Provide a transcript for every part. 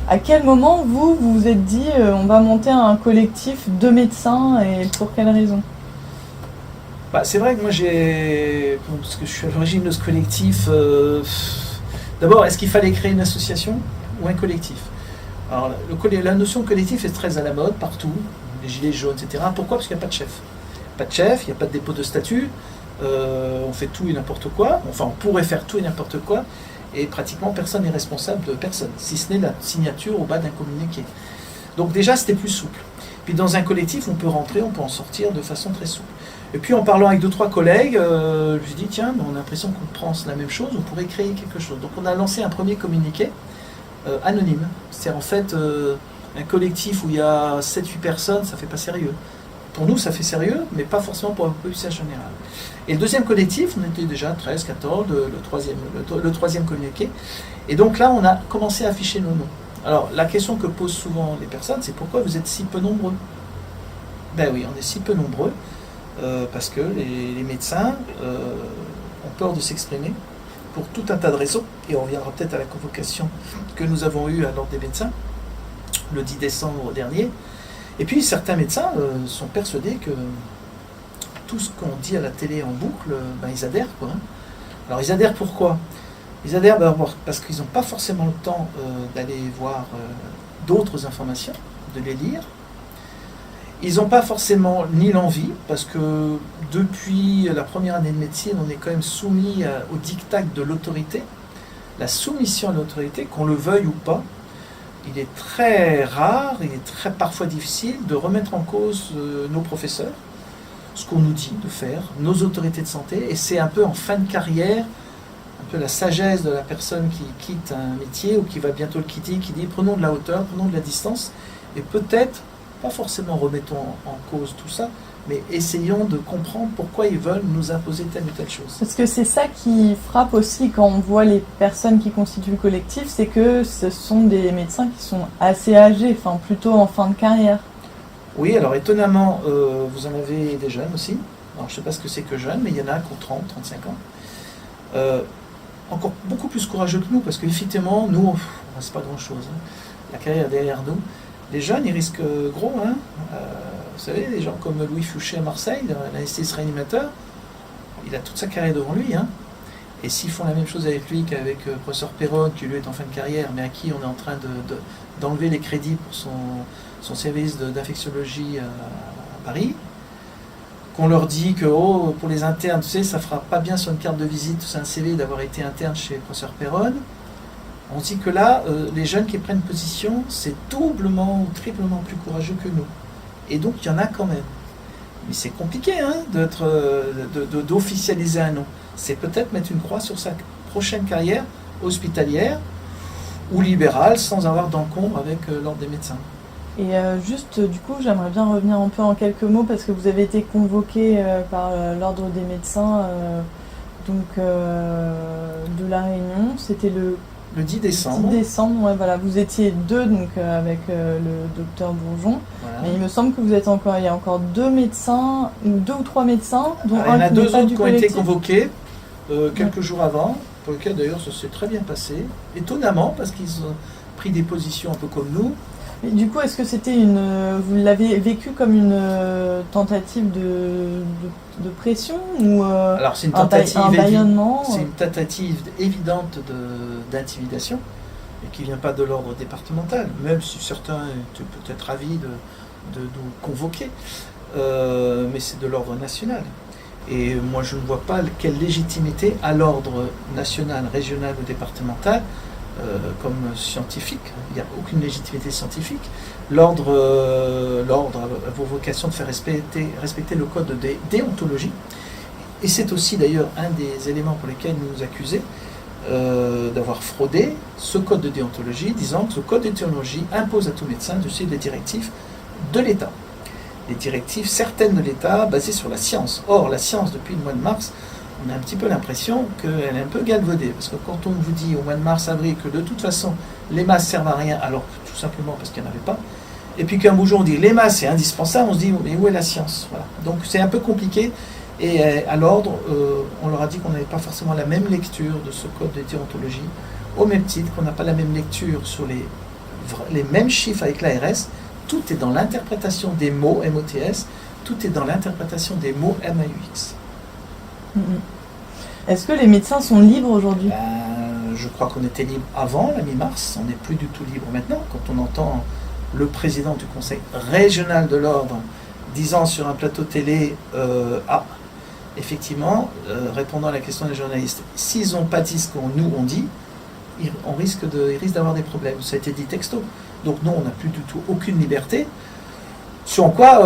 À quel moment, vous vous êtes dit, on va monter un collectif de médecins et pour quelle raison? C'est vrai que moi parce que je suis à l'origine de ce collectif, d'abord, est-ce qu'il fallait créer une association ou un collectif? Alors, la notion de collectif est très à la mode partout, les gilets jaunes, etc. Pourquoi? Parce qu'il n'y a pas de chef. Pas de chef, il n'y a pas de dépôt de statut, on fait tout et n'importe quoi, enfin on pourrait faire tout et n'importe quoi, et pratiquement personne n'est responsable de personne, si ce n'est la signature au bas d'un communiqué. Donc déjà c'était plus souple. Puis dans un collectif on peut rentrer, on peut en sortir de façon très souple. Et puis en parlant avec 2-3 collègues, je me suis dit tiens, on a l'impression qu'on pense la même chose, on pourrait créer quelque chose. Donc on a lancé un premier communiqué anonyme. C'est en fait un collectif où il y a 7-8 personnes, ça fait pas sérieux. Pour nous, ça fait sérieux, mais pas forcément pour la population générale. Et le deuxième collectif, on était déjà 13, 14, le troisième communiqué. Et donc là, on a commencé à afficher nos noms. Alors, la question que posent souvent les personnes, c'est pourquoi vous êtes si peu nombreux? Ben oui, on est si peu nombreux, parce que les médecins ont peur de s'exprimer pour tout un tas de raisons. Et on reviendra peut-être à la convocation que nous avons eue à l'Ordre des médecins, le 10 décembre dernier. Et puis certains médecins sont persuadés que tout ce qu'on dit à la télé en boucle, ils adhèrent, quoi. Alors ils adhèrent pourquoi? Ils adhèrent parce qu'ils n'ont pas forcément le temps d'aller voir d'autres informations, de les lire. Ils n'ont pas forcément ni l'envie, parce que depuis la première année de médecine, on est quand même soumis au diktat de l'autorité, la soumission à l'autorité, qu'on le veuille ou pas. Il est très rare, il est parfois difficile de remettre en cause nos professeurs, ce qu'on nous dit de faire, nos autorités de santé, et c'est un peu en fin de carrière, un peu la sagesse de la personne qui quitte un métier ou qui va bientôt le quitter, qui dit prenons de la hauteur, prenons de la distance, et peut-être, pas forcément remettons en cause tout ça, mais essayons de comprendre pourquoi ils veulent nous imposer telle ou telle chose. Parce que c'est ça qui frappe aussi quand on voit les personnes qui constituent le collectif, c'est que ce sont des médecins qui sont assez âgés, enfin plutôt en fin de carrière. Oui, alors étonnamment, vous en avez des jeunes aussi. Alors je ne sais pas ce que c'est que jeunes, mais il y en a qui ont 30, 35 ans. Encore beaucoup plus courageux que nous, parce qu'effectivement, nous, on ne reste pas grand-chose. La carrière est derrière nous. Les jeunes, ils risquent gros. Vous savez, des gens comme Louis Fouché à Marseille, l'anesthésiste réanimateur, il a toute sa carrière devant lui. Et s'ils font la même chose avec lui qu'avec le professeur Perron, qui lui est en fin de carrière, mais à qui on est en train d'enlever les crédits pour son service d'infectiologie à Paris, qu'on leur dit que pour les internes, tu sais, ça fera pas bien sur une carte de visite, c'est un CV d'avoir été interne chez le professeur Perron. On dit que là, les jeunes qui prennent position, c'est doublement ou triplement plus courageux que nous. Et donc, il y en a quand même. Mais c'est compliqué d'officialiser un nom. C'est peut-être mettre une croix sur sa prochaine carrière hospitalière ou libérale sans avoir d'encombre avec l'ordre des médecins. Et juste, du coup, j'aimerais bien revenir un peu en quelques mots parce que vous avez été convoqué par l'ordre des médecins de La Réunion. C'était le 10 décembre. 10 décembre, ouais, voilà. Vous étiez deux avec le docteur Bourgeon. Voilà. Mais il me semble que il y a encore deux ou trois médecins, dont il y en a deux autres qui ont été convoqués quelques jours avant, pour lesquels d'ailleurs ça s'est très bien passé. Étonnamment, parce qu'ils ont pris des positions un peu comme nous. Mais du coup, est-ce que c'était vous l'avez vécu comme une tentative de pression ou alors c'est une tentative c'est une tentative évidente d'intimidation et qui ne vient pas de l'ordre départemental, même si certains étaient peut-être ravis de nous convoquer, mais c'est de l'ordre national. Et moi je ne vois pas quelle légitimité à l'ordre national, régional ou départemental comme scientifique. Il n'y a aucune légitimité scientifique. L'ordre a pour vocation de faire respecter le code de déontologie. Et c'est aussi d'ailleurs un des éléments pour lesquels nous nous accusons d'avoir fraudé ce code de déontologie, disant que ce code de déontologie impose à tout médecin de suivre les directives de l'État. Les directives certaines de l'État basées sur la science. Or, la science, depuis le mois de mars, on a un petit peu l'impression qu'elle est un peu galvaudée. Parce que quand on vous dit au mois de mars-avril que de toute façon, les masques servent à rien, alors tout simplement parce qu'il n'y en avait pas, et puis qu'un beau jour on dit les masques c'est indispensable, on se dit mais où est la science? Voilà. Donc c'est un peu compliqué. Et à l'ordre, on leur a dit qu'on n'avait pas forcément la même lecture de ce code de déontologie, au même titre qu'on n'a pas la même lecture sur les les mêmes chiffres avec l'ARS, tout est dans l'interprétation des mots MOTS, tout est dans l'interprétation des mots MAUX. Est-ce que les médecins sont libres aujourd'hui? Je crois qu'on était libre avant la mi-mars, on n'est plus du tout libre maintenant. Quand on entend le président du conseil régional de l'ordre disant sur un plateau télé effectivement, répondant à la question des journalistes, s'ils n'ont pas dit ce qu'on nous on dit, ils risquent d'avoir des problèmes. Ça a été dit texto. Donc non, on n'a plus du tout aucune liberté. Sur quoi,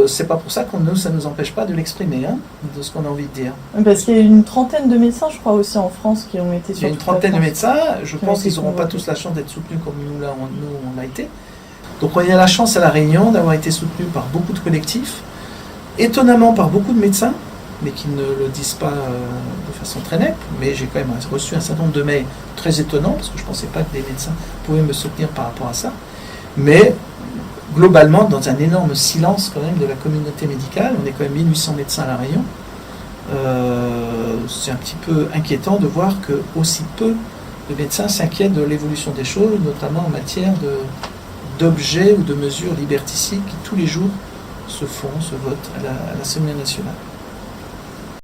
c'est pas pour ça ça ne nous empêche pas de l'exprimer, hein, de ce qu'on a envie de dire. Parce qu'il y a une trentaine de médecins, je crois, aussi en France qui ont été sur. Il y a une trentaine de médecins, je pense qu'ils n'auront pas tous la chance d'être soutenus comme nous on l'a été. Donc on a la chance à La Réunion d'avoir été soutenus par beaucoup de collectifs, étonnamment par beaucoup de médecins, mais qui ne le disent pas de façon très nette. Mais j'ai quand même reçu un certain nombre de mails très étonnants, parce que je ne pensais pas que des médecins pouvaient me soutenir par rapport à ça. Mais globalement, dans un énorme silence quand même de la communauté médicale, on est quand même 1800 médecins à La Réunion, c'est un petit peu inquiétant de voir que aussi peu de médecins s'inquiètent de l'évolution des choses, notamment en matière d'objets ou de mesures liberticides qui tous les jours se votent à l'Assemblée nationale.